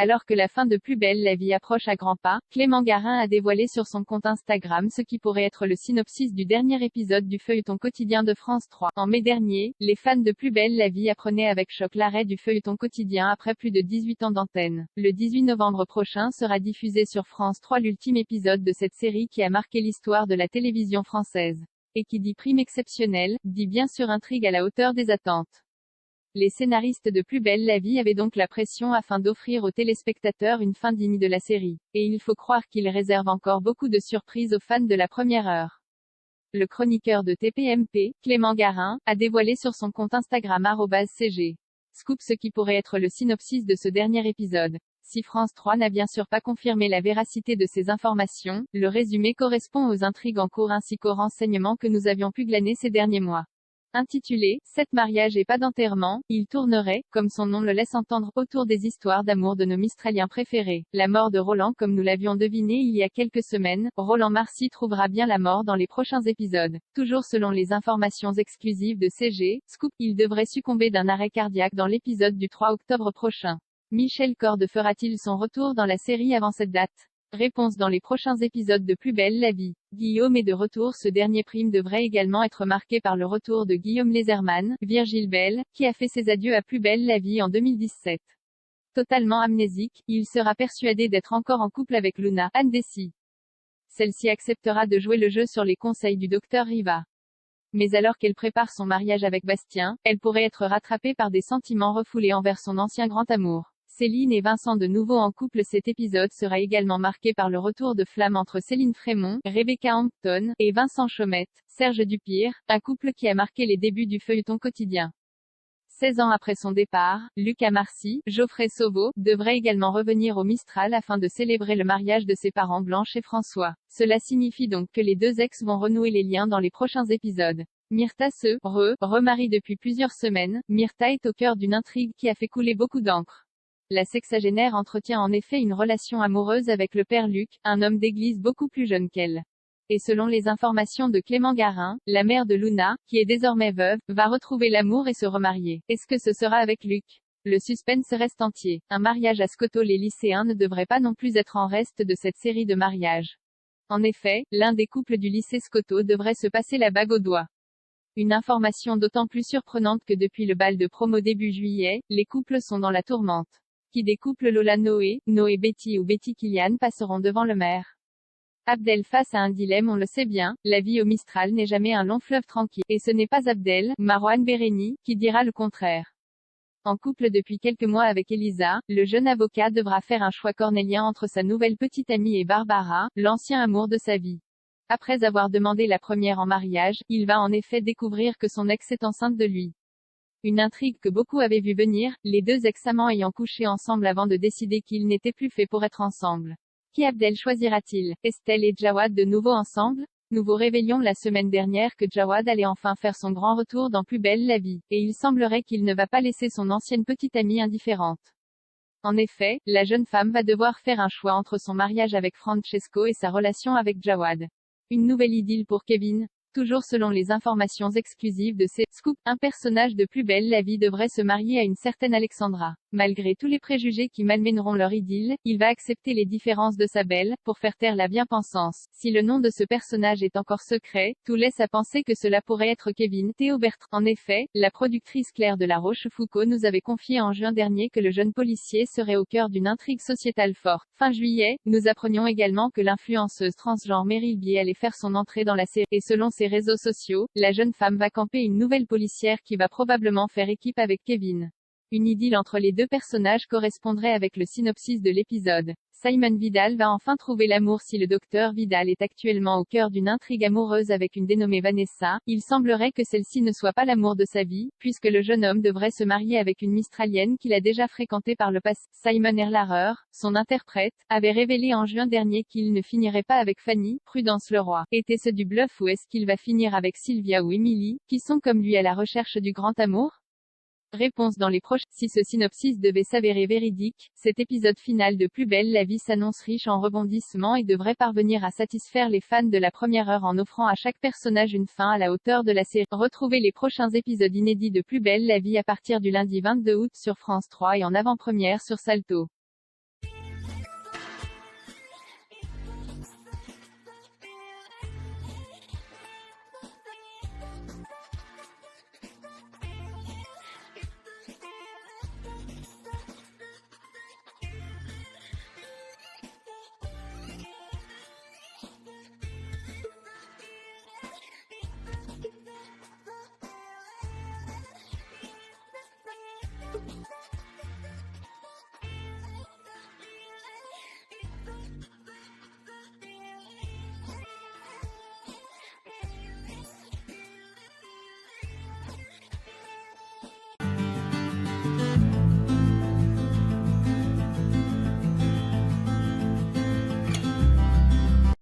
Alors que la fin de Plus belle la vie approche à grands pas, Clément Garin a dévoilé sur son compte Instagram ce qui pourrait être le synopsis du dernier épisode du feuilleton quotidien de France 3. En mai dernier, les fans de Plus belle la vie apprenaient avec choc l'arrêt du feuilleton quotidien après plus de 18 ans d'antenne. Le 18 novembre prochain sera diffusé sur France 3 l'ultime épisode de cette série qui a marqué l'histoire de la télévision française. Et qui dit prime exceptionnelle, dit bien sûr intrigue à la hauteur des attentes. Les scénaristes de Plus belle la vie avaient donc la pression afin d'offrir aux téléspectateurs une fin digne de la série. Et il faut croire qu'ils réservent encore beaucoup de surprises aux fans de la première heure. Le chroniqueur de TPMP, Clément Garin, a dévoilé sur son compte Instagram @cg Scoop ce qui pourrait être le synopsis de ce dernier épisode. Si France 3 n'a bien sûr pas confirmé la véracité de ces informations, le résumé correspond aux intrigues en cours ainsi qu'aux renseignements que nous avions pu glaner ces derniers mois. Intitulé « 7 mariages et pas d'enterrement », il tournerait, comme son nom le laisse entendre, autour des histoires d'amour de nos Mistraliens préférés. La mort de Roland comme nous l'avions deviné il y a quelques semaines, Roland Marcy trouvera bien la mort dans les prochains épisodes. Toujours selon les informations exclusives de CG, Scoop, il devrait succomber d'un arrêt cardiaque dans l'épisode du 3 octobre prochain. Michel Corde fera-t-il son retour dans la série avant cette date? Réponse dans les prochains épisodes de Plus belle la vie. Guillaume est de retour. Ce dernier prime devrait également être marqué par le retour de Guillaume Leserman, Virgile Bell, qui a fait ses adieux à Plus belle la vie en 2017. Totalement amnésique, il sera persuadé d'être encore en couple avec Luna, Anne Dessy. Celle-ci acceptera de jouer le jeu sur les conseils du docteur Riva. Mais alors qu'elle prépare son mariage avec Bastien, elle pourrait être rattrapée par des sentiments refoulés envers son ancien grand amour. Céline et Vincent de nouveau en couple. Cet épisode sera également marqué par le retour de flamme entre Céline Frémont, Rebecca Hampton, et Vincent Chaumette, Serge Dupire, un couple qui a marqué les débuts du feuilleton quotidien. 16 ans après son départ, Lucas Marcy, Geoffrey Sauveau, devrait également revenir au Mistral afin de célébrer le mariage de ses parents Blanche et François. Cela signifie donc que les deux ex vont renouer les liens dans les prochains épisodes. Myrtha se remarie depuis plusieurs semaines. Myrtha est au cœur d'une intrigue qui a fait couler beaucoup d'encre. La sexagénaire entretient en effet une relation amoureuse avec le père Luc, un homme d'église beaucoup plus jeune qu'elle. Et selon les informations de Clément Garin, la mère de Luna, qui est désormais veuve, va retrouver l'amour et se remarier. Est-ce que ce sera avec Luc? Le suspense reste entier. Un mariage à Scoto. Les lycéens ne devraient pas non plus être en reste de cette série de mariages. En effet, l'un des couples du lycée Scoto devrait se passer la bague au doigt. Une information d'autant plus surprenante que depuis le bal de promo début juillet, les couples sont dans la tourmente. Qui des couples Lola Noé, Noé Betty ou Betty Kylian passeront devant le maire? Abdel face à un dilemme. On le sait bien, la vie au Mistral n'est jamais un long fleuve tranquille. Et ce n'est pas Abdel, Marouane Béréni, qui dira le contraire. En couple depuis quelques mois avec Elisa, le jeune avocat devra faire un choix cornélien entre sa nouvelle petite amie et Barbara, l'ancien amour de sa vie. Après avoir demandé la première en mariage, il va en effet découvrir que son ex est enceinte de lui. Une intrigue que beaucoup avaient vu venir, les deux ex-amants ayant couché ensemble avant de décider qu'ils n'étaient plus faits pour être ensemble. Qui Abdel choisira-t-il? Estelle et Jawad de nouveau ensemble? Nous vous révélions la semaine dernière que Jawad allait enfin faire son grand retour dans Plus belle la vie, et il semblerait qu'il ne va pas laisser son ancienne petite amie indifférente. En effet, la jeune femme va devoir faire un choix entre son mariage avec Francesco et sa relation avec Jawad. Une nouvelle idylle pour Kevin? Toujours selon les informations exclusives de Scoop, un personnage de Plus belle la vie devrait se marier à une certaine Alexandra. Malgré tous les préjugés qui malmèneront leur idylle, il va accepter les différences de sa belle, pour faire taire la bien-pensance. Si le nom de ce personnage est encore secret, tout laisse à penser que cela pourrait être Kevin Théo Bertrand. En effet, la productrice Claire de la Rochefoucauld nous avait confié en juin dernier que le jeune policier serait au cœur d'une intrigue sociétale forte. Fin juillet, nous apprenions également que l'influenceuse transgenre Meryl Bier allait faire son entrée dans la série, et selon ses réseaux sociaux, la jeune femme va camper une nouvelle policière qui va probablement faire équipe avec Kevin. Une idylle entre les deux personnages correspondrait avec le synopsis de l'épisode. Simon Vidal va enfin trouver l'amour. Si le docteur Vidal est actuellement au cœur d'une intrigue amoureuse avec une dénommée Vanessa, il semblerait que celle-ci ne soit pas l'amour de sa vie, puisque le jeune homme devrait se marier avec une Mistralienne qu'il a déjà fréquentée par le passé. Simon Erlarer, son interprète, avait révélé en juin dernier qu'il ne finirait pas avec Fanny, Prudence Leroy. Était-ce du bluff ou est-ce qu'il va finir avec Sylvia ou Emily, qui sont comme lui à la recherche du grand amour? Réponse dans les prochains. Si ce synopsis devait s'avérer véridique, cet épisode final de Plus belle la vie s'annonce riche en rebondissements et devrait parvenir à satisfaire les fans de la première heure en offrant à chaque personnage une fin à la hauteur de la série. Retrouvez les prochains épisodes inédits de Plus belle la vie à partir du lundi 22 août sur France 3 et en avant-première sur Salto.